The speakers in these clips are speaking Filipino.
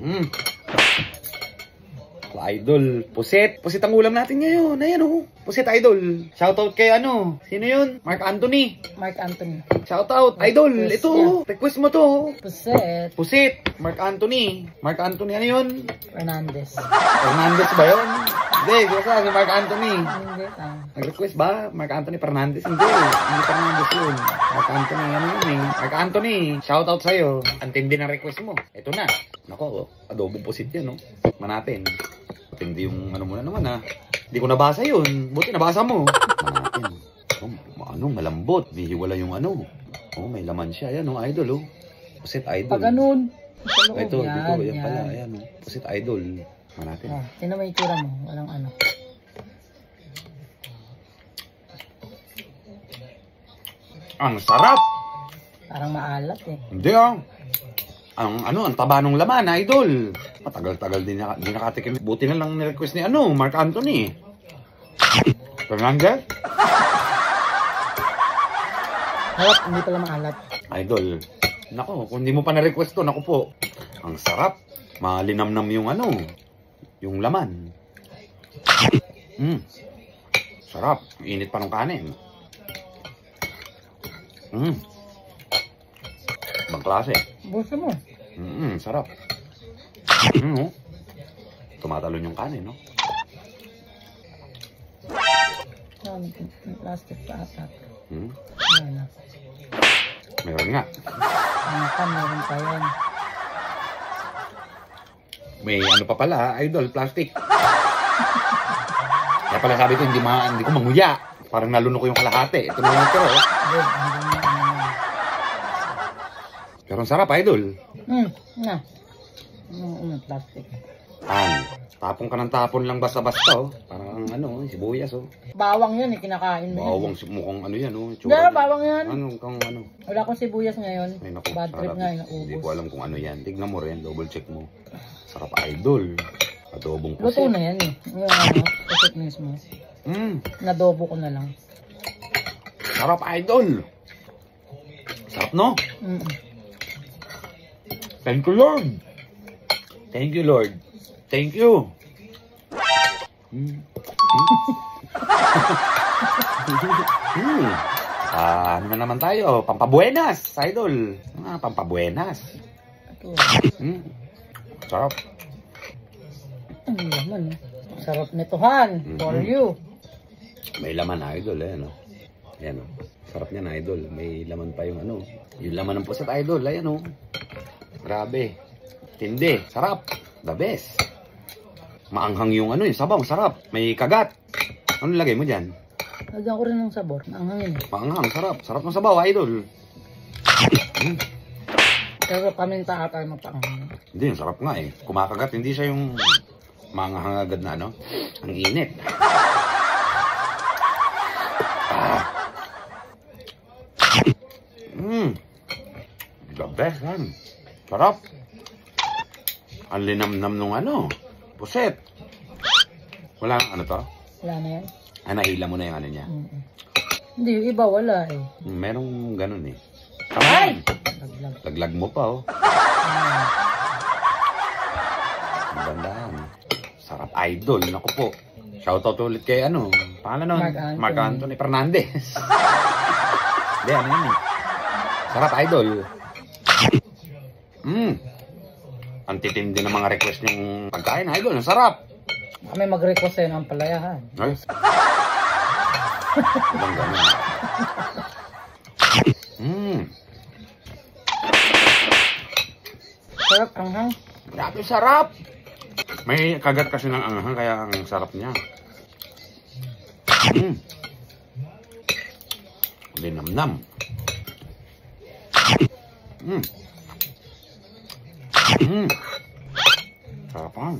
Mm. Idol, puset. Puset ang ulam natin ngayon. Ayan oh. Puset, idol. Shoutout kay ano? Sino yun? Mark Anthony. Mark Anthony. Shoutout. Idol, ito. Yeah. Request mo to. Puset. Puset. Mark Anthony. Mark Anthony, ano yun? Fernandez. Fernandez ba yun? Hindi, kasi si Mark Anthony. Hindi. Nag-request ba? Mark Anthony Fernandez? Hindi. Hindi Fernandez yun. Mark Anthony, ano yun eh? Mark Anthony, shoutout sa'yo. Antindi ng request mo. Ito na. Nako, adobong pusit yan, no? Manatin. Hindi yung ano mo na naman ha. Hindi ko nabasa yun. Buti nabasa mo. Manatin. Ano, malambot. Di hiwala yung ano. Oh, may laman siya. Ayan, oh, idol, oh. Pusit idol. Pag ganun. Ito, dito, yan pala. Ayan, oh. Pusit idol. Manatin. Oh, tingnan mo yung itsura mo. Walang ano. Ang sarap! Parang maalat eh. Hindi ah. Ang taba ng laman, idol. Matagal-tagal din nakatikim. Buti na lang ni-request ni Mark Anthony. Fernandez? Harap, hindi pala maalat. Idol. Nako, kung hindi mo pa na-request to, nako po. Ang sarap. Malinamnam yung yung laman. Sarap. Init pa ng kanin. Ibang klase. Buso mo. Sarap. Tumatalon yung kanin, no? Plastic pa ata. Meron nga. Meron pa yan. May ano pa pala, idol, plastic. Kaya pala sabi ko, hindi ko manguya. Parang naluno ko yung kalahati. Ito na yung ito, eh. Pero ang sarap, idol. Plastic. Tapon ka ng tapon lang basta-basta, oh. Parang sibuyas, oh. Bawang yan, kinakain mo. Bawang, mukhang ano yan, oh. Wala, bawang yan. Ano? Wala akong sibuyas ngayon. Ay, naku, bad trip nga, naubos. Hindi ko alam kung ano yan. Tignan mo rin, double check mo. Sarap, idol. Adobong pusit. Luto na yan, eh. Yung pusit mismo. Nadobo ko na lang. Sarap, idol. Sarap, no? Thank you, Lord. Thank you, Lord. Thank you. Ano na naman tayo? Pampabuenas, idol. Pampabuenas. Sarap. Ang laman, eh. Sarap nito, Han. For you. May laman, idol, eh, no? Ayan, oh. Sarap niyan, idol. May laman pa yung yung laman ng puset, idol. Ayan, oh. Grabe. Tindi. Sarap. The best. Maanghang yung yung sabaw. Sarap. May kagat. Ano lagay mo dyan? Lagyan ko rin ng sabor. Maanghangin. Maanghang. Sarap. Sarap ng sabaw, idol. Pero paminta ata magpaanghang. Hindi, sarap nga eh. Kumakagat. Hindi siya yung maanghang agad na ang init. The best, man. Sarap. Ang linamnam nung puset. Wala to? Wala na yan. Nahila mo na yung niya. Hindi, yung iba wala eh. Merong ganun eh. Ay! Laglag mo pa, oh. Bandaan. Sarap, idol. Naku po. Shoutout ulit kay pangalan nun? Mark Anthony Fernandez. Hindi, ano yun eh. Sarap, idol. Ang titindi ng mga request yung pagkain, idol. Ang sarap. Kami mag-request sa'yo ng palayahan. Ay? Ibang ganun. Sarap, anghang. Grabe, sarap. May kagat kasi ng anghang, kaya ang sarap niya. Linamnam. Sarap ang.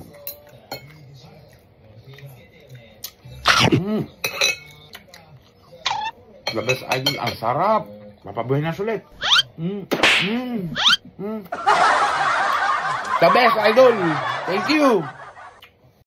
The best, idol. Ang sarap. Mapabuenas ulit. The best, idol. Thank you.